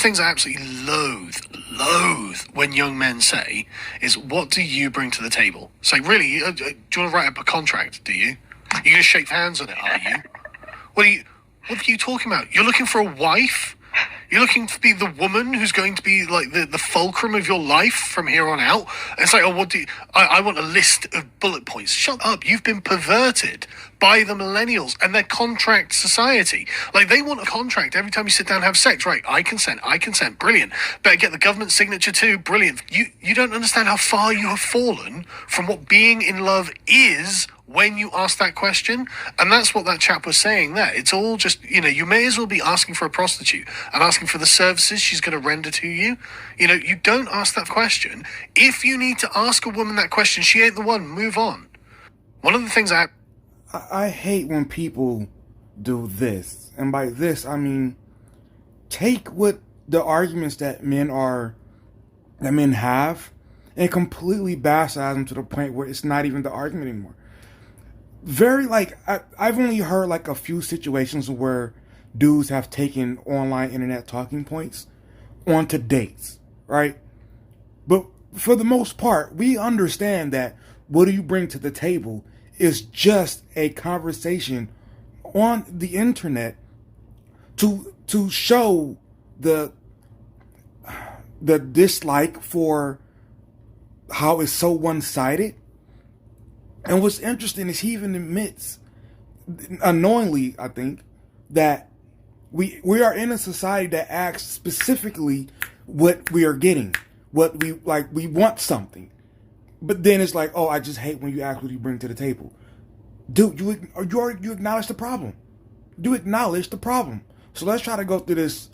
things I absolutely loathe when young men say is, what do you bring to the table? It's like, really, do you want to write up a contract, do you? You're going to shake hands on it, are you? What are you talking about? You're looking for a wife? You're looking to be the woman who's going to be like the fulcrum of your life from here on out? And it's like, oh, what do you... I want a list of bullet points. Shut up. You've been perverted by the millennials and their contract society. Like, they want a contract every time you sit down and have sex. Right, I consent. Brilliant. Better get the government signature too. Brilliant. You don't understand how far you have fallen from what being in love is when you ask that question. And that's what that chap was saying there. It's all just, you may as well be asking for a prostitute and asking for the services she's going to render to you. You don't ask that question. If you need to ask a woman that question, she ain't the one. Move on. One of the things I hate when people do this. And by this, I mean, take what the arguments that men have and completely bastardize them to the point where it's not even the argument anymore. I've only heard like a few situations where dudes have taken online internet talking points onto dates, right? But for the most part, we understand that what do you bring to the table is just a conversation on the internet to show the dislike for how it's so one-sided. And what's interesting is he even admits, unknowingly, I think, that we are in a society that asks specifically what we are getting, what we want something. But then it's like, oh, I just hate when you ask what you bring to the table. Dude, you acknowledge the problem. You acknowledge the problem. So let's try to go through this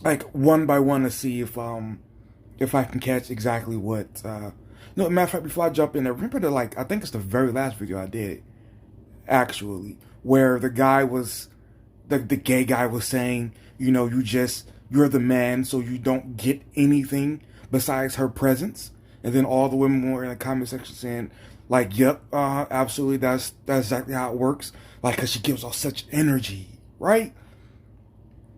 like one by one to see if I can catch exactly what. No, matter of fact, before I jump in there, remember I think it's the very last video I did, actually, where the guy was, the gay guy was saying, you're the man, so you don't get anything besides her presence. And then all the women were in the comment section saying, like, yep, absolutely, that's exactly how it works. Like, because she gives off such energy, right?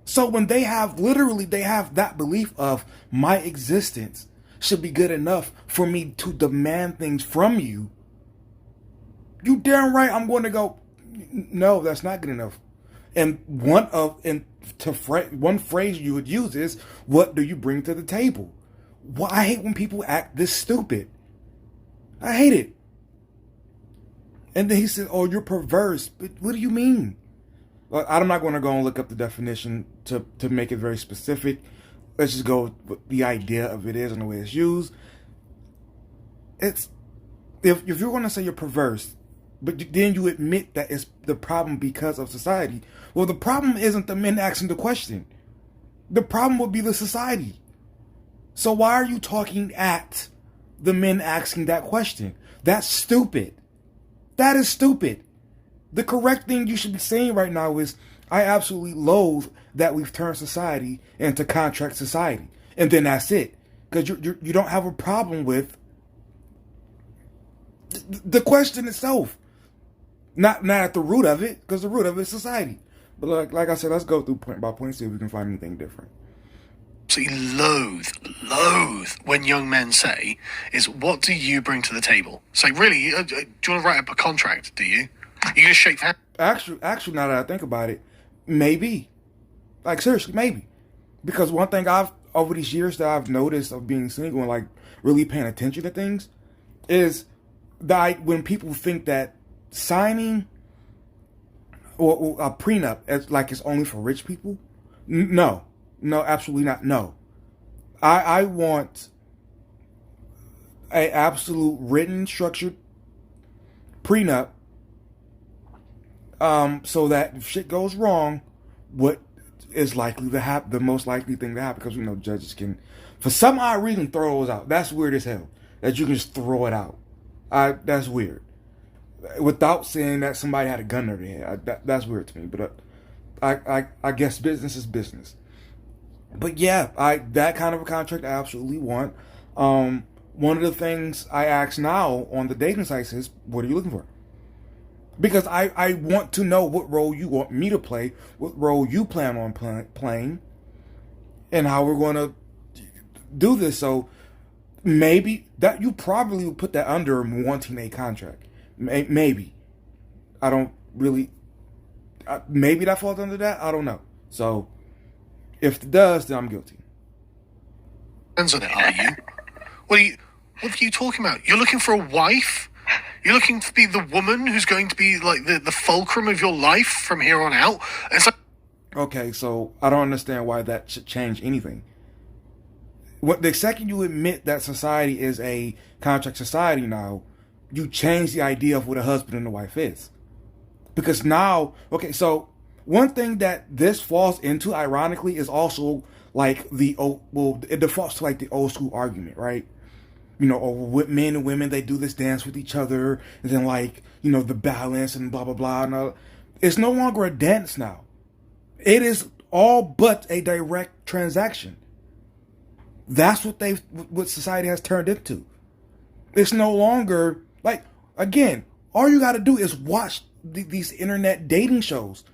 So when they have that belief of my existence should be good enough for me to demand things from you, you damn right I'm going to go, no, that's not good enough. And one phrase you would use is, what do you bring to the table? Well, I hate when people act this stupid. I hate it. And then he said, oh, you're perverse. But what do you mean? Well, I'm not going to go and look up the definition to make it very specific. Let's just go with what the idea of it is and the way it's used. It's if you're going to say you're perverse, but then you admit that it's the problem because of society. Well, the problem isn't the men asking the question. The problem would be the society. So why are you talking at the men asking that question? That's stupid. That is stupid. The correct thing you should be saying right now is, I absolutely loathe that we've turned society into contract society. And then that's it. Because you don't have a problem with the question itself. Not at the root of it, because the root of it is society. But like I said, let's go through point by point and see if we can find anything different. Loathe when young men say is, what do you bring to the table? It's like, really, do you want to write up a contract, do you? You're going to shake hands? Actually, now that I think about it, maybe. Like, seriously, maybe. Because one thing over these years that I've noticed of being single and, like, really paying attention to things is that when people think that signing or a prenup it's only for rich people, no, absolutely not. No, I want a absolute written, structured prenup, so that if shit goes wrong, what is likely to happen, the most likely thing to happen, because judges can, for some odd reason, throw those out. That's weird as hell. That you can just throw it out. That's weird. Without saying that somebody had a gun to their head. That's weird to me. But I guess business is business. But yeah, that kind of a contract I absolutely want. One of the things I ask now on the dating sites is, what are you looking for? Because I want to know what role you want me to play, what role you plan on playing, and how we're going to do this. So maybe that you probably would put that under wanting a contract. Maybe. I don't really. Maybe that falls under that. I don't know. So if it does, then I'm guilty. Hands on it, are you? What are you talking about? You're looking for a wife? You're looking to be the woman who's going to be like the fulcrum of your life from here on out? It's like, okay, so I don't understand why that should change anything. The second you admit that society is a contract society now, you change the idea of what a husband and a wife is. Because now, okay, so one thing that this falls into, ironically, is also like it defaults to like the old school argument, right? You know, with men and women, they do this dance with each other, and then like, you know, the balance and blah, blah, blah. And all. It's no longer a dance now. It is all but a direct transaction. That's what society has turned into. It's no longer, like, again, all you got to do is watch these internet dating shows.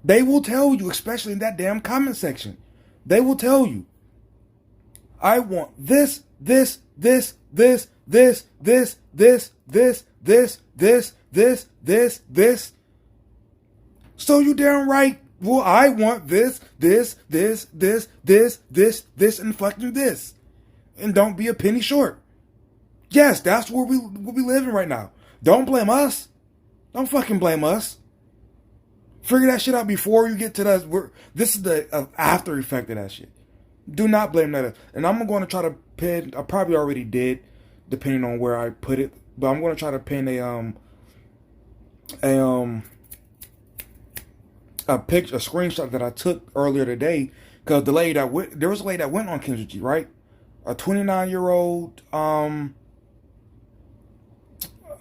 They will tell you, especially in that damn comment section, they will tell you, I want this, this, this, this, this, this, this, this, this, this, this, this, this. So you damn right, well, I want this, this, this, this, this, this, this, and fucking this. And don't be a penny short. Yes, that's where we living right now. Don't blame us. Don't fucking blame us. Figure that shit out before you get to that. This is the after effect of that shit. Do not blame that. And I'm going to try to pin, I probably already did, depending on where I put it, but I'm going to try to pin a picture, a screenshot that I took earlier today, because there was a lady that went on Kendra G, right? A 29-year-old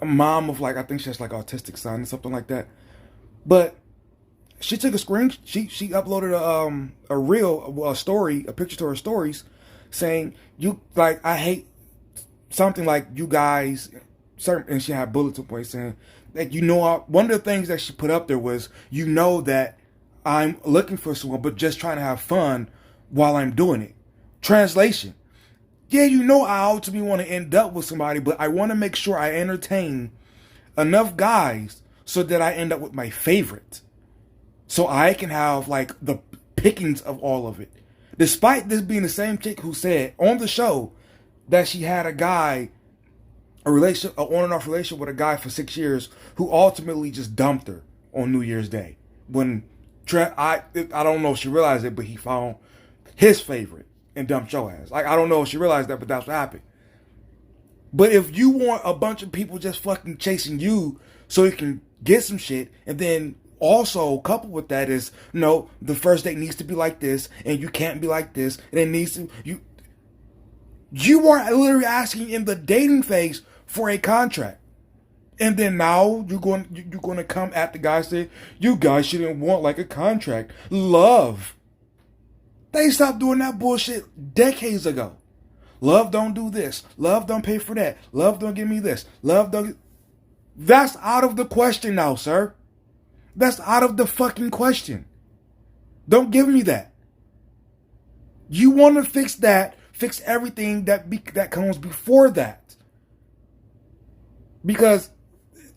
a mom of, like, I think she has like autistic son or something like that. But she took a screen. She uploaded a story, a picture to her stories, saying, "You like, I hate something like you guys." And she had bullet points saying that, you know, one of the things that she put up there was, you know, that I'm looking for someone, but just trying to have fun while I'm doing it. Translation: yeah, you know, I ultimately want to end up with somebody, but I want to make sure I entertain enough guys so that I end up with my favorite. So I can have, like, the pickings of all of it. Despite this being the same chick who said on the show that she had a guy, an on and off relationship with a guy for 6 years, who ultimately just dumped her on New Year's Day. When I don't know if she realized it, but he found his favorite and dumped your ass. Like, I don't know if she realized that, but that's what happened. But if you want a bunch of people just fucking chasing you so you can get some shit, and then also coupled with that is, no, the first date needs to be like this, and you can't be like this, and it needs to, you are literally asking in the dating phase for a contract. And then now you're going to come at the guy and say, you guys shouldn't want like a contract. Love. They stopped doing that bullshit decades ago. Love don't do this. Love don't pay for that. Love don't give me this. Love don't. That's out of the question now, sir. That's out of the fucking question. Don't give me that. You want to fix that, fix everything that comes before that. Because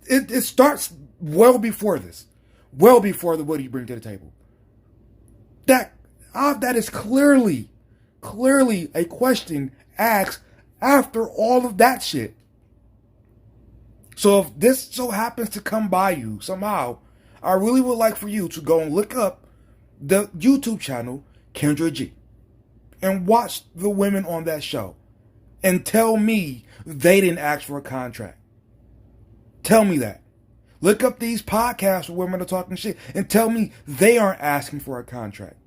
it starts well before this. Well before what do you bring to the table. That is clearly a question asked after all of that shit. So if this so happens to come by you somehow, I really would like for you to go and look up the YouTube channel Kendra G and watch the women on that show and tell me they didn't ask for a contract. Tell me that. Look up these podcasts where women are talking shit and tell me they aren't asking for a contract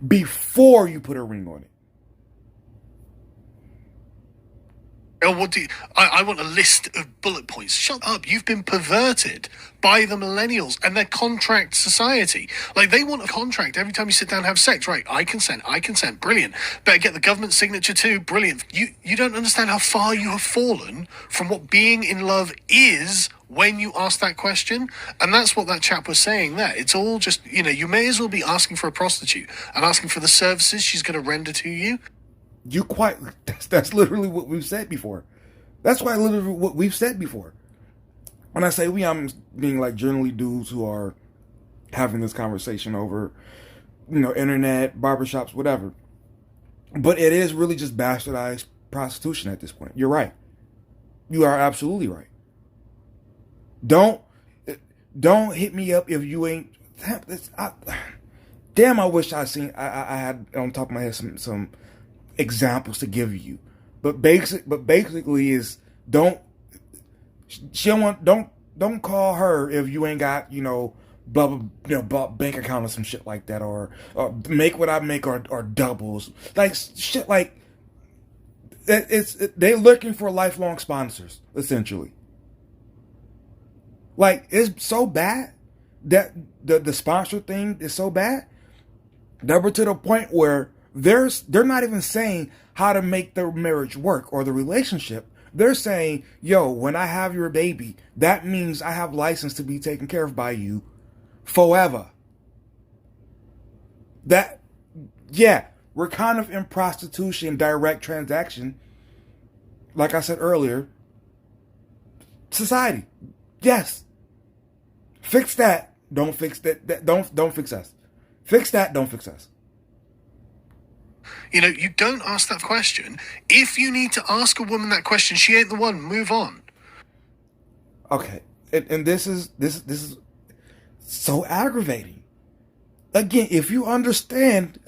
before you put a ring on it. Oh, what do you, I want a list of bullet points. Shut up. You've been perverted by the millennials and their contract society. Like, they want a contract every time you sit down and have sex. Right, I consent. Brilliant. Better get the government signature too. Brilliant. You don't understand how far you have fallen from what being in love is when you ask that question. And that's what that chap was saying there. It's all just, you may as well be asking for a prostitute and asking for the services she's going to render to you. That's literally what we've said before. That's why literally what we've said before. When I say we, I'm being like generally dudes who are having this conversation over, internet, barbershops, whatever. But it is really just bastardized prostitution at this point. You're right. You are absolutely right. Don't hit me up if you ain't. I wish I had on top of my head some examples to give you, but basically is don't call her if you ain't got blah bank account or some shit like that, or make what I make or doubles, like shit like they looking for lifelong sponsors essentially. Like, it's so bad that the sponsor thing is so bad that we're to the point where they're not even saying how to make the marriage work or the relationship. They're saying, yo, when I have your baby, that means I have license to be taken care of by you forever. We're kind of in prostitution, direct transaction. Like I said earlier, society. Yes. Fix that. Don't fix that. Don't fix us. Fix that. Don't fix us. You don't ask that question. If you need to ask a woman that question, she ain't the one. Move on. Okay, and this is so aggravating. Again, if you understand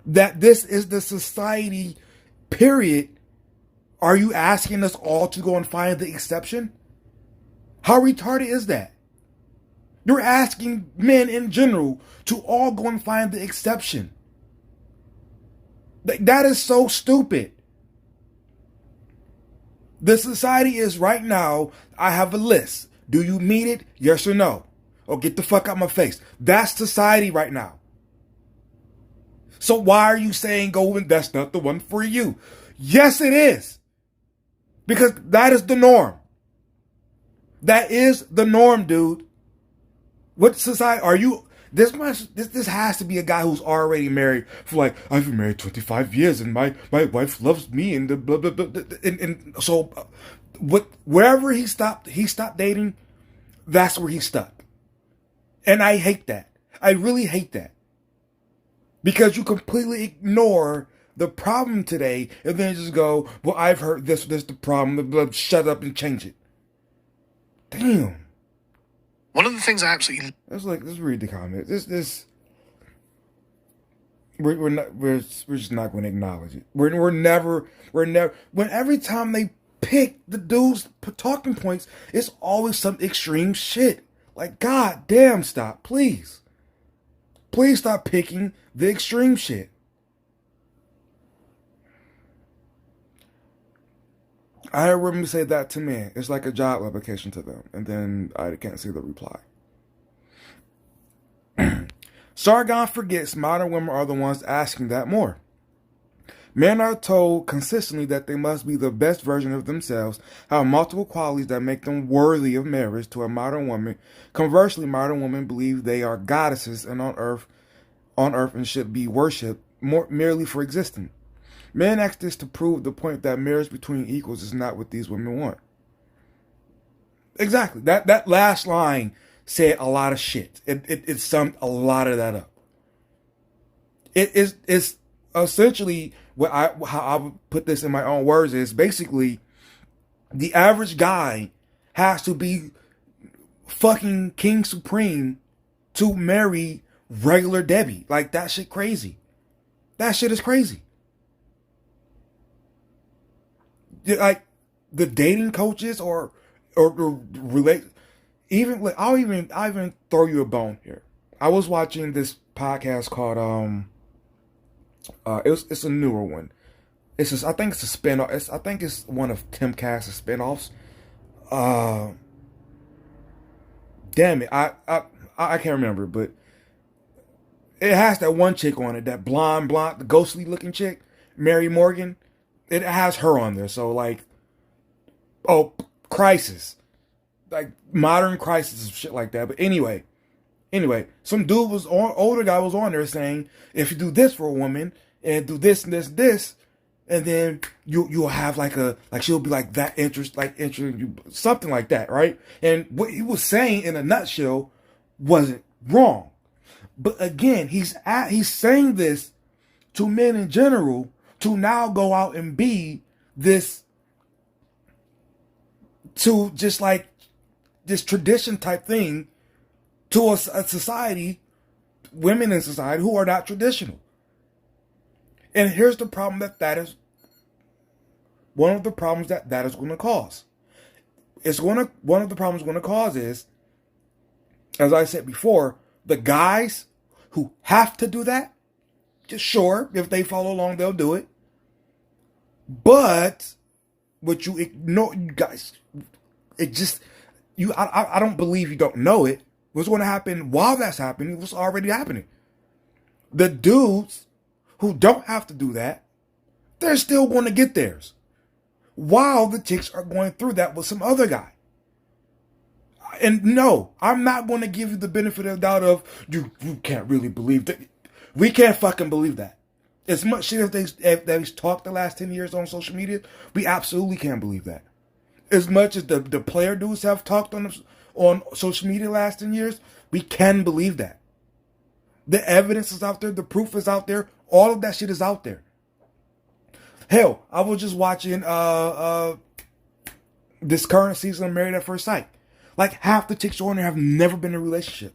that this is the society, period, are you asking us all to go and find the exception? How retarded is that? You're asking men in general to all go and find the exception. That is so stupid. The society is right now, I have a list. Do you meet it? Yes or no? Or get the fuck out my face. That's society right now. So why are you saying go and that's not the one for you? Yes, it is. Because that is the norm. That is the norm, dude. What society are you? This has to be a guy who's already married for like, I've been married 25 years and my wife loves me and the blah blah blah. And so, wherever he stopped dating, that's where he stuck. And I hate that. I really hate that. Because you completely ignore the problem today and then just go, well, I've heard this the problem. Shut up and change it. Damn. One of the things I absolutely... Let's read the comment. We're just not going to acknowledge it. We're never, when every time they pick the dude's talking points, it's always some extreme shit. Like, god damn, stop, please. Please stop picking the extreme shit. I heard women say that to men. It's like a job application to them. And then I can't see the reply. Sargon forgets modern women are the ones asking that more. Men are told consistently that they must be the best version of themselves, have multiple qualities that make them worthy of marriage to a modern woman. Conversely, modern women believe they are goddesses and on earth and should be worshipped merely for existing. Men ask this to prove the point that marriage between equals is not what these women want. Exactly. That last line said a lot of shit. It summed a lot of that up. It's essentially how I would put this in my own words is basically the average guy has to be fucking King Supreme to marry regular Debbie. Like, that shit crazy. That shit is crazy. Like, the dating coaches or relate, even like I'll even throw you a bone here. I was watching this podcast called It's a newer one. I think it's a spinoff. I think it's one of Tim Cass's spinoffs. Uh, Damn it, I can't remember, but it has that one chick on it, that blonde, the ghostly looking chick, Mary Morgan. It has her on there, so like, oh, Crisis, like modern Crisis and shit like that. But anyway, some dude was on, older guy was on there saying, if you do this for a woman and do this and this, and then you'll have like she'll be like that interest, you, something like that, right? And what he was saying in a nutshell wasn't wrong, but again, he's saying this to men in general to now go out and be this, to just like this tradition type thing to a society, women in society who are not traditional. And here's the problem that is one of the problems that is going to cause. One of the problems going to cause is, as I said before, the guys who have to do that, just sure, if they follow along, they'll do it. But what you ignore, you guys, it just, I don't believe you don't know it. What's going to happen while that's happening was already happening. The dudes who don't have to do that, they're still going to get theirs, while the chicks are going through that with some other guy. And no, I'm not going to give you the benefit of the doubt of you can't really believe that. We can't fucking believe that. As much shit as they've talked the last 10 years on social media, we absolutely can't believe that. As much as the player dudes have talked on social media the last 10 years, we can believe that. The evidence is out there, the proof is out there, all of that shit is out there. Hell, I was just watching this current season of Married at First Sight. Like half the chicks on there have never been in a relationship.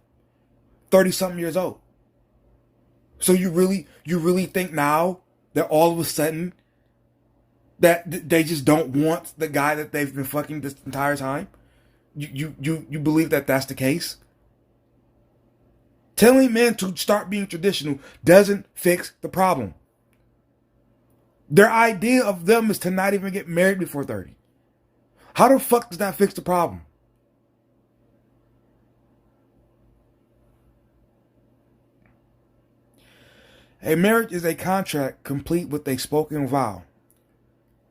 30-something years old. So you really think now that all of a sudden that they just don't want the guy that they've been fucking this entire time? You believe that that's the case? Telling men to start being traditional doesn't fix the problem. Their idea of them is to not even get married before 30. How the fuck does that fix the problem? A marriage is a contract complete with a spoken vow,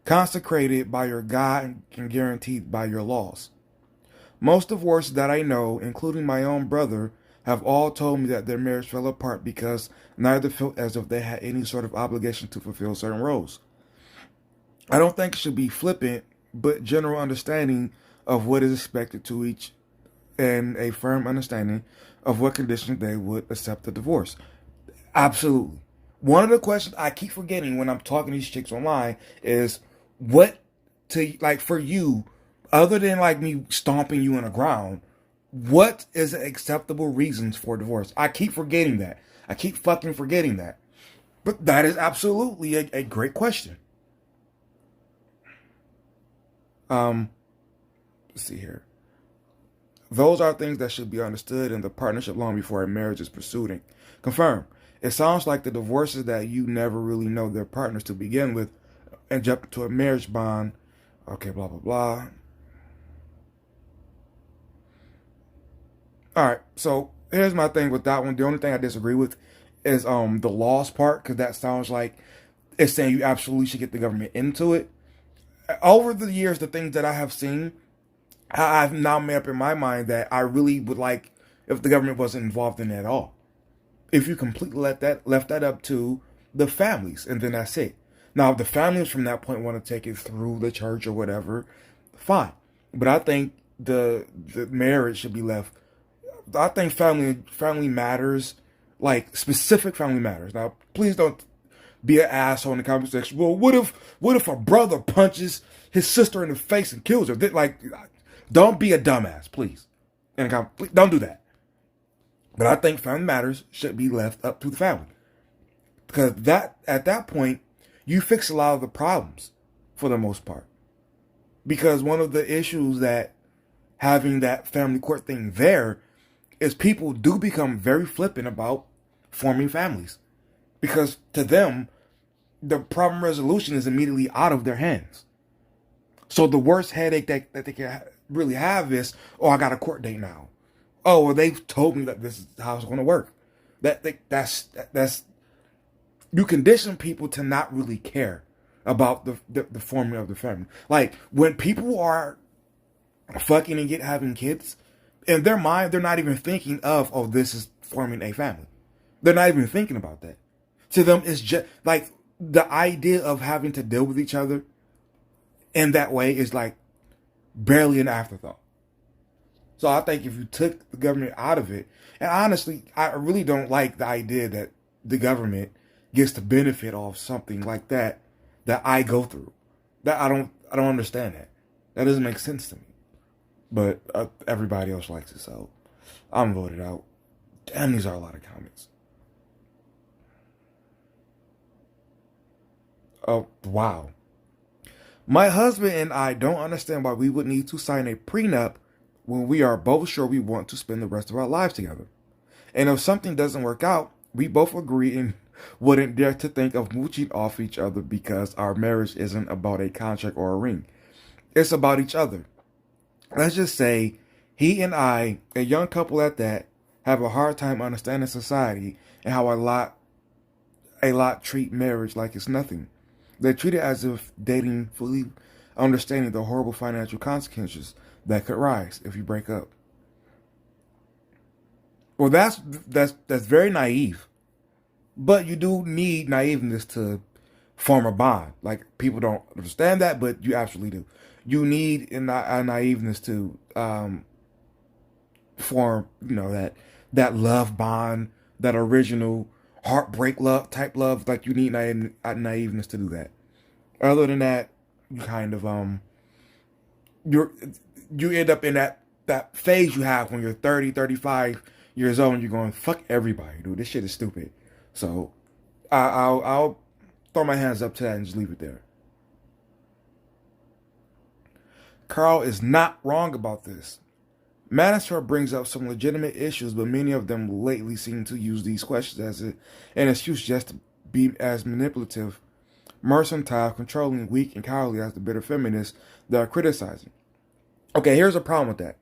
consecrated by your God and guaranteed by your laws. Most divorces that I know, including my own brother, have all told me that their marriage fell apart because neither felt as if they had any sort of obligation to fulfill certain roles. I don't think it should be flippant, but general understanding of what is expected to each and a firm understanding of what conditions they would accept the divorce. Absolutely. One of the questions I keep forgetting when I'm talking to these chicks online is what to, like, for you, other than like me stomping you in the ground, what is acceptable reasons for divorce? I keep forgetting that. I keep fucking forgetting that. But that is absolutely a great question. Let's see here. Those are things that should be understood in the partnership long before a marriage is pursued and confirmed. It sounds like the divorces that you never really know their partners to begin with and jump to a marriage bond. Okay, blah, blah, blah. All right, so here's my thing with that one. The only thing I disagree with is the laws part, because that sounds like it's saying you absolutely should get the government into it. Over the years, the things that I have seen, I've now made up in my mind that I really would like if the government wasn't involved in it at all. If you completely left that up to the families, and then that's it. Now, if the families from that point want to take it through the church or whatever, fine. But I think the marriage should be left. I think family matters, like specific family matters. Now, please don't be an asshole in the comment section. Well, what if a brother punches his sister in the face and kills her? Like, don't be a dumbass, please. And don't do that. But I think family matters should be left up to the family, because at that point you fix a lot of the problems for the most part. Because one of the issues that having that family court thing there is people do become very flippant about forming families. because to them, the problem resolution is immediately out of their hands. So the worst headache that they can really have is, oh, I got a court date now. Oh, well, they've told me that this is how it's going to work. That's you condition people to not really care about the forming of the family. Like when people are fucking and having kids, in their mind, they're not even thinking of, oh, this is forming a family. They're not even thinking about that. To them, it's just like the idea of having to deal with each other in that way is like barely an afterthought. So I think if you took the government out of it, and honestly, I really don't like the idea that the government gets to benefit off something like that I go through. That I don't understand that. That doesn't make sense to me. But everybody else likes it, so I'm voted out. Damn, these are a lot of comments. Oh, wow. My husband and I don't understand why we would need to sign a prenup when we are both sure we want to spend the rest of our lives together. And if something doesn't work out, we both agree and wouldn't dare to think of mooching off each other because our marriage isn't about a contract or a ring. It's about each other. Let's just say he and I, a young couple at that, have a hard time understanding society and how a lot treat marriage like it's nothing. They treat it as if dating fully understanding the horrible financial consequences that could rise if you break up. Well, that's very naive. But you do need naiveness to form a bond. Like, people don't understand that, but you absolutely do. You need a naiveness to form, that love bond, that original heartbreak love type love. Like, you need naiveness to do that. Other than that, you kind of you end up in that phase you have when you're 30, 35 years old, and you're going, fuck everybody, dude. This shit is stupid. So I'll throw my hands up to that and just leave it there. Carl is not wrong about this. Manosphere brings up some legitimate issues, but many of them lately seem to use these questions as an excuse just to be as manipulative, mercantile, controlling, weak, and cowardly as the bitter feminists that are criticizing. Okay, here's a problem with that.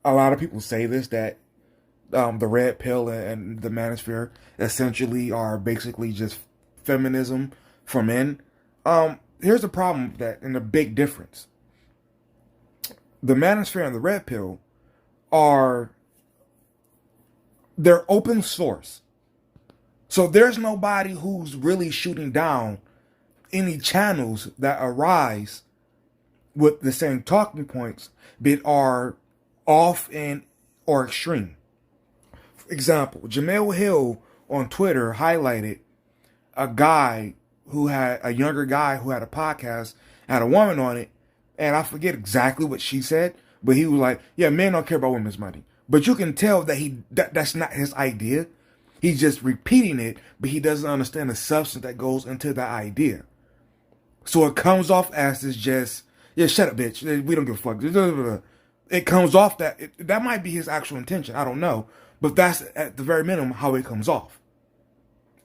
A lot of people say this, that the red pill and the manosphere essentially are basically just feminism for men. Here's the problem with that, and the big difference. The manosphere and the red pill they're open source. So there's nobody who's really shooting down any channels that arise with the same talking points that are off or extreme. For example, Jamel Hill on Twitter highlighted a younger guy who had a podcast, had a woman on it, and I forget exactly what she said, but he was like, yeah, men don't care about women's money. But you can tell that that's not his idea. He's just repeating it, but he doesn't understand the substance that goes into that idea. So it comes off as this just, yeah, shut up, bitch. We don't give a fuck. It comes off that might be his actual intention. I don't know. But that's at the very minimum how it comes off.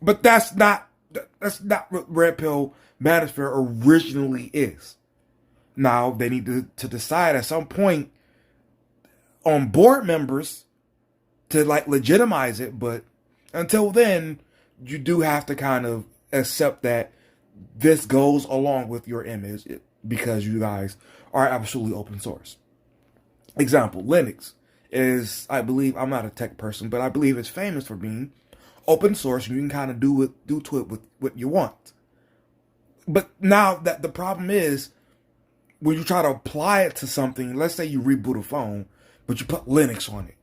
But that's not what Red Pill Manosphere originally is. Now, they need to decide at some point on board members to legitimize it, but until then, you do have to kind of accept that this goes along with your image because you guys are absolutely open source. Example, Linux is, I believe, I'm not a tech person, but I believe it's famous for being open source, and you can kind of do to it with what you want. But now that the problem is, when you try to apply it to something, let's say you reboot a phone, but you put Linux on it.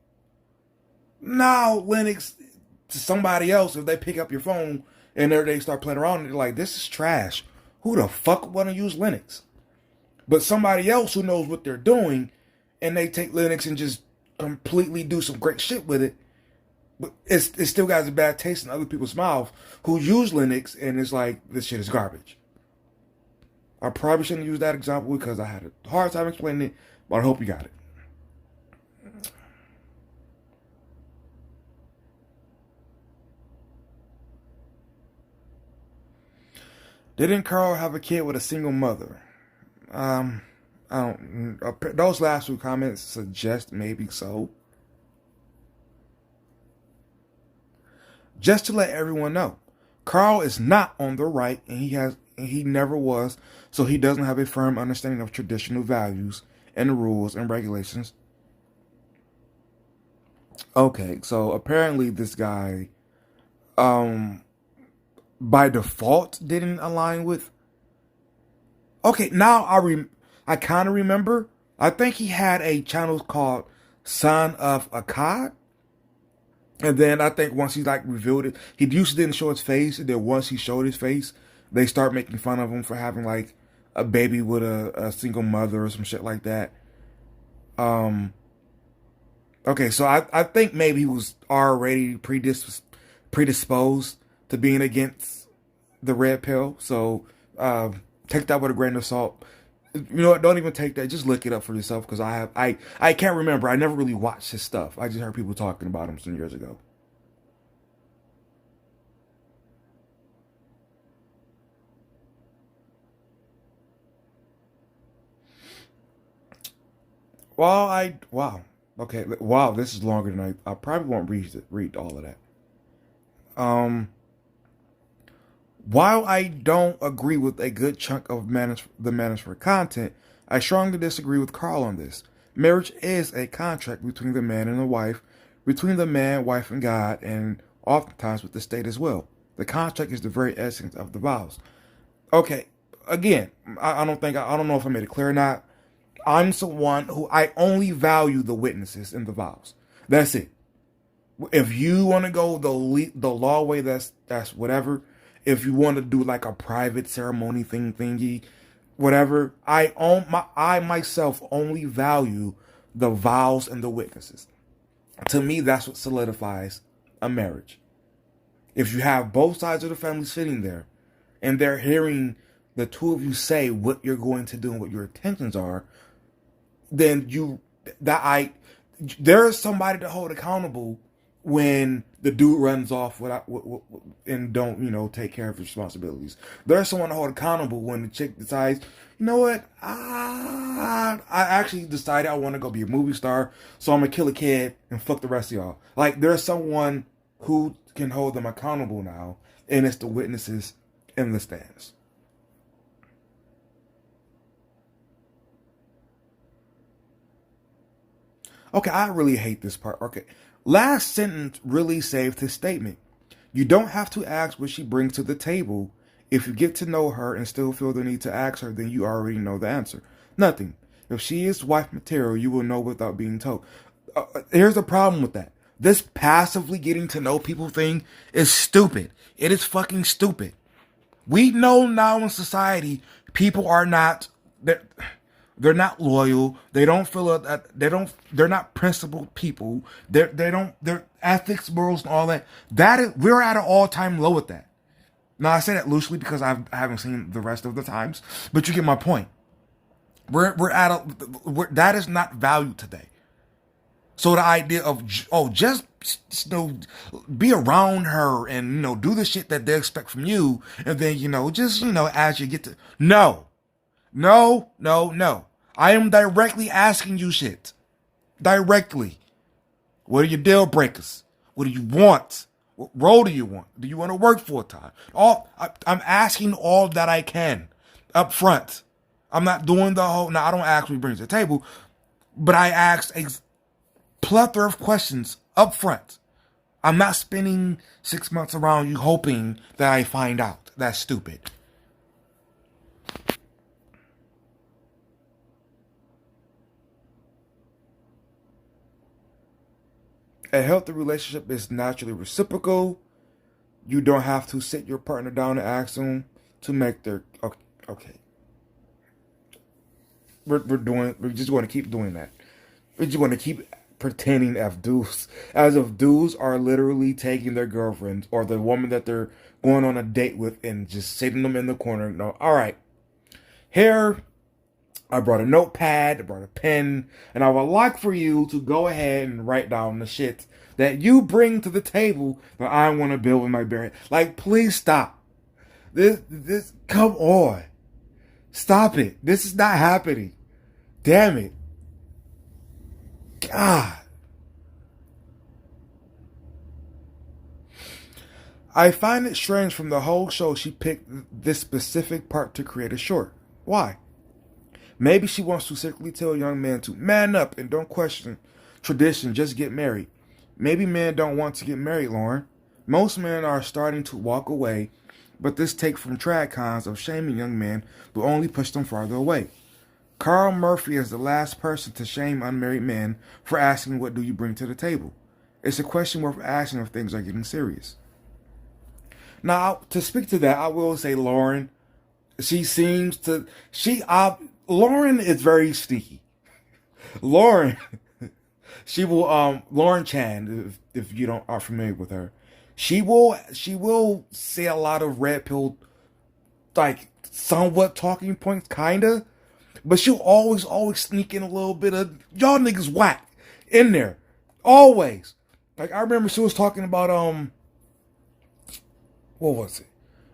Now Linux, to somebody else, if they pick up your phone and they start playing around, they're like, this is trash. Who the fuck want to use Linux? But somebody else who knows what they're doing, and they take Linux and just completely do some great shit with it, but it still got a bad taste in other people's mouth who use Linux, and it's like, this shit is garbage. I probably shouldn't use that example because I had a hard time explaining it, but I hope you got it. Didn't Carl have a kid with a single mother? I don't. Those last two comments suggest maybe so. Just to let everyone know, Carl is not on the right, and he never was, so he doesn't have a firm understanding of traditional values and rules and regulations. Okay, so apparently this guy, by default didn't align with. Okay, now I kind of remember. I think he had a channel called Son of Akkad. And then I think once he like revealed it, he usually didn't show his face. And then once he showed his face, they start making fun of him for having like a baby with a single mother or some shit like that. Okay, so I think maybe he was already predisposed to being against the red pill. So take that with a grain of salt. You know what? Don't even take that. Just look it up for yourself, because I can't remember. I never really watched his stuff. I just heard people talking about him some years ago. Okay, wow, this is longer than I probably won't read all of that. While I don't agree with a good chunk of the Manosphere content, I strongly disagree with Carl on this. Marriage is a contract between the man and the wife, between the man, wife, and God, and oftentimes with the state as well. The contract is the very essence of the vows. Okay, again, I don't know if I made it clear or not. I'm someone who I only value the witnesses in the vows. That's it. If you want to go the law way, that's whatever. If you want to do like a private ceremony thingy, whatever. I myself only value the vows and the witnesses. To me, that's what solidifies a marriage. If you have both sides of the family sitting there, and they're hearing the two of you say what you're going to do and what your intentions are, then there is somebody to hold accountable when the dude runs off and don't take care of his responsibilities. There's someone to hold accountable when the chick decides, you know what, I actually decided I want to go be a movie star, so I'm gonna kill a kid and fuck the rest of y'all. Like, there's someone who can hold them accountable now, and it's the witnesses in the stands. Okay, I really hate this part. Okay, last sentence really saved his statement. You don't have to ask what she brings to the table. If you get to know her and still feel the need to ask her, then you already know the answer. Nothing. If she is wife material, you will know without being told. Here's the problem with that. This passively getting to know people thing is stupid. It is fucking stupid. We know now in society, people are not... They're not loyal. They don't feel that. They're not principled people. Their ethics, morals, and all that. We're at an all-time low with that. Now I say that loosely because I haven't seen the rest of the times, but you get my point. That is not valued today. So the idea of just be around her and do the shit that they expect from you, and then as you get to No. I am directly asking you shit. Directly. What are your deal breakers? What do you want? What role do you want? Do you want to work full time? I'm asking all that I can up front. I'm not doing the whole... Now, I don't ask what he brings to the table, but I ask a plethora of questions up front. I'm not spending 6 months around you hoping that I find out. That's stupid. A healthy relationship is naturally reciprocal. You don't have to sit your partner down and ask them to make their... Okay. We're just going to keep doing that. We're just going to keep pretending as if dudes are literally taking their girlfriends or the woman that they're going on a date with and just sitting them in the corner. No, all right. Here, I brought a notepad, I brought a pen, and I would like for you to go ahead and write down the shit that you bring to the table that I want to build with my bare. Like, please stop. This, come on. Stop it. This is not happening. Damn it. God. I find it strange from the whole show she picked this specific part to create a short. Why? Maybe she wants to secretly tell young men to man up and don't question tradition, just get married. Maybe men don't want to get married, Lauren. Most men are starting to walk away, but this take from trad cons of shaming young men will only push them farther away. Carl Murphy is the last person to shame unmarried men for asking what do you bring to the table. It's a question worth asking if things are getting serious. Now, to speak to that, I will say Lauren, Lauren is very sneaky. Lauren, Lauren Chan, if you are familiar with her, she will say a lot of red pill, like somewhat talking points, kinda, but she'll always sneak in a little bit of y'all niggas whack in there, always. Like I remember she was talking about what was it?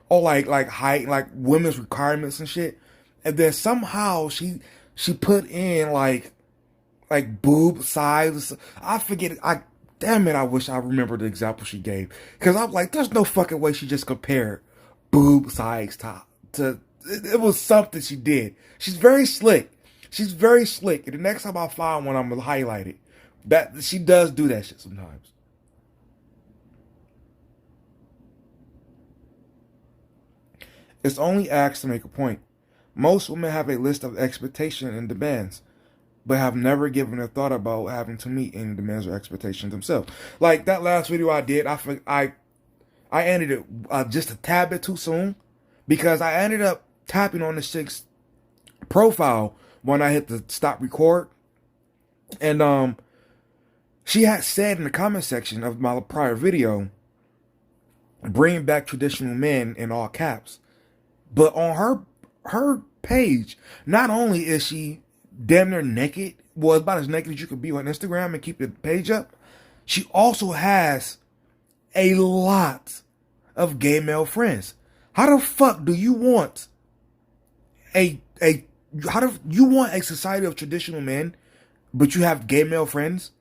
Oh, like height, like women's requirements and shit. And then somehow she put in like boob size. I forget. Damn it. I wish I remember the example she gave, because I'm like, there's no fucking way she just compared boob size to. It was something she did. She's very slick. And the next time I find one, I'm gonna highlight it. That she does do that shit sometimes. It's only asked to make a point. Most women have a list of expectations and demands, but have never given a thought about having to meet any demands or expectations themselves. Like that last video I did, I ended it just a tad bit too soon, because I ended up tapping on the chick's profile when I hit the stop record, and she had said in the comment section of my prior video, "Bring back traditional men," in all caps. But on her page, not only is she damn near naked, well, it's about as naked as you could be on Instagram and keep the page up, she also has a lot of gay male friends. How the fuck do you want a society of traditional men, but you have gay male friends?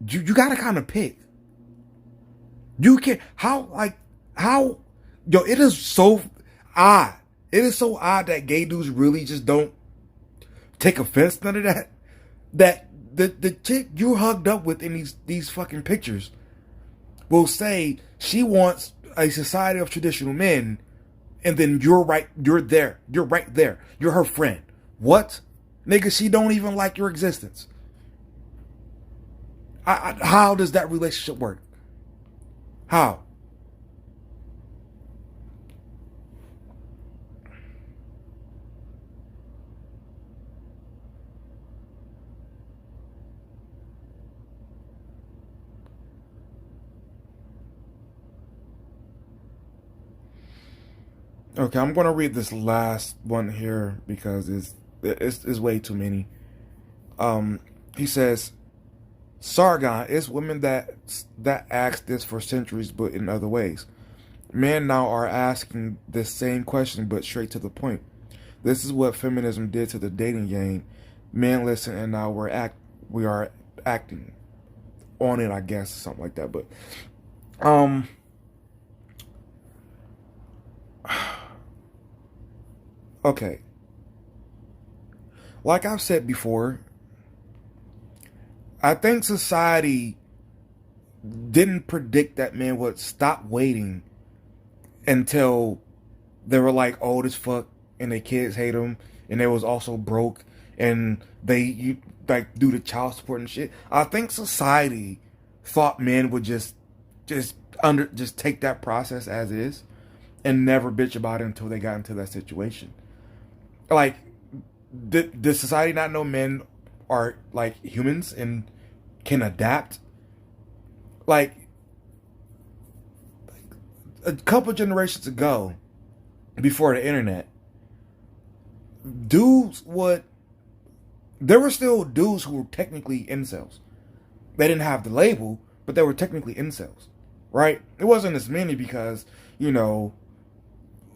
You gotta kind of pick. You can't, yo, it is so odd. It is so odd that gay dudes really just don't take offense to none of that. That the chick you hugged up with in these fucking pictures will say she wants a society of traditional men, and then you're right there. You're her friend. What? Nigga, she don't even like your existence. How does that relationship work? How? Okay, I'm gonna read this last one here because it's way too many. He says, Sargon, it's women that ask this for centuries, but in other ways. Men now are asking this same question, but straight to the point. This is what feminism did to the dating game. Men listen, and now we are acting on it, I guess, something like that. But okay. Like I've said before, I think society didn't predict that men would stop waiting until they were like old as fuck and their kids hate them and they was also broke and they do the child support and shit. I think society thought men would just take that process as is and never bitch about it until they got into that situation. Like, did society not know men are like humans and can adapt? Like a couple generations ago, before the internet, there were still dudes who were technically incels. They didn't have the label, but they were technically incels, right? It wasn't as many because,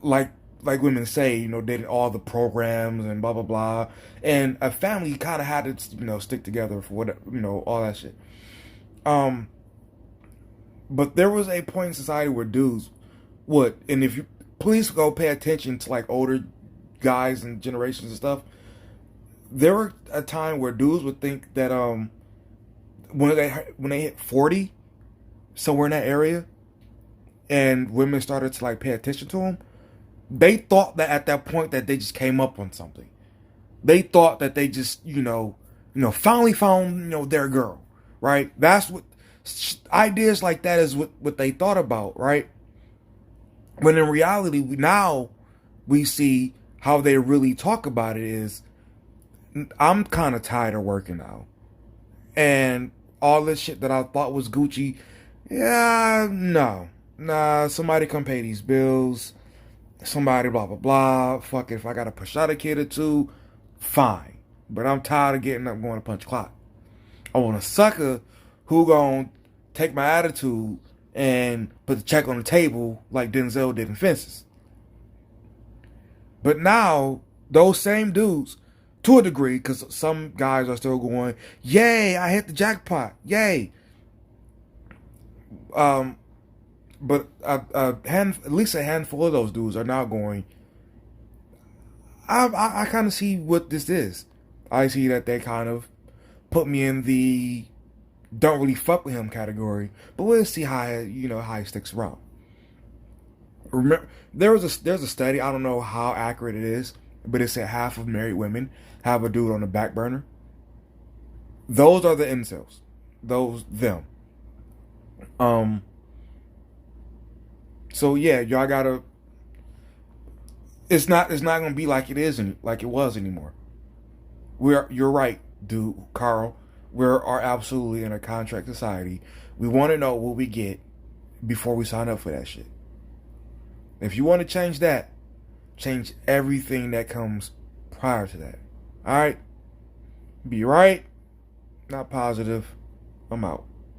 like like women say, they did all the programs and blah blah blah, and a family kind of had to, stick together for what, all that shit. But there was a point in society where dudes would, and if you please go pay attention to like older guys and generations and stuff, there were a time where dudes would think that when they hit 40, somewhere in that area, and women started to like pay attention to them, they thought that at that point that they just came up on something. They thought that they just finally found their girl, right? That's what ideas like that is what they thought about, right? When in reality, now we see how they really talk about it is, I'm kind of tired of working now, and all this shit that I thought was Gucci, yeah, no, nah, somebody come pay these bills, somebody blah blah blah, fuck it, if I gotta push out a kid or two, fine, but I'm tired of getting up going to punch clock. I want a sucker who gonna take my attitude and put the check on the table like Denzel did in Fences. But now, those same dudes, to a degree, because some guys are still going, yay, I hit the jackpot, yay. But at least a handful of those dudes are now going, I kind of see what this is. I see that they kind of put me in the don't really fuck with him category, but we'll see how he sticks around. Remember, there's a study, I don't know how accurate it is, but it said half of married women have a dude on the back burner. Those are the incels. Them. So yeah, y'all gotta. It's not gonna be like it was anymore. You're right, dude, Carl. We are absolutely in a contract society. We want to know what we get before we sign up for that shit. If you want to change that, change everything that comes prior to that. All right? Be right, not positive. I'm out.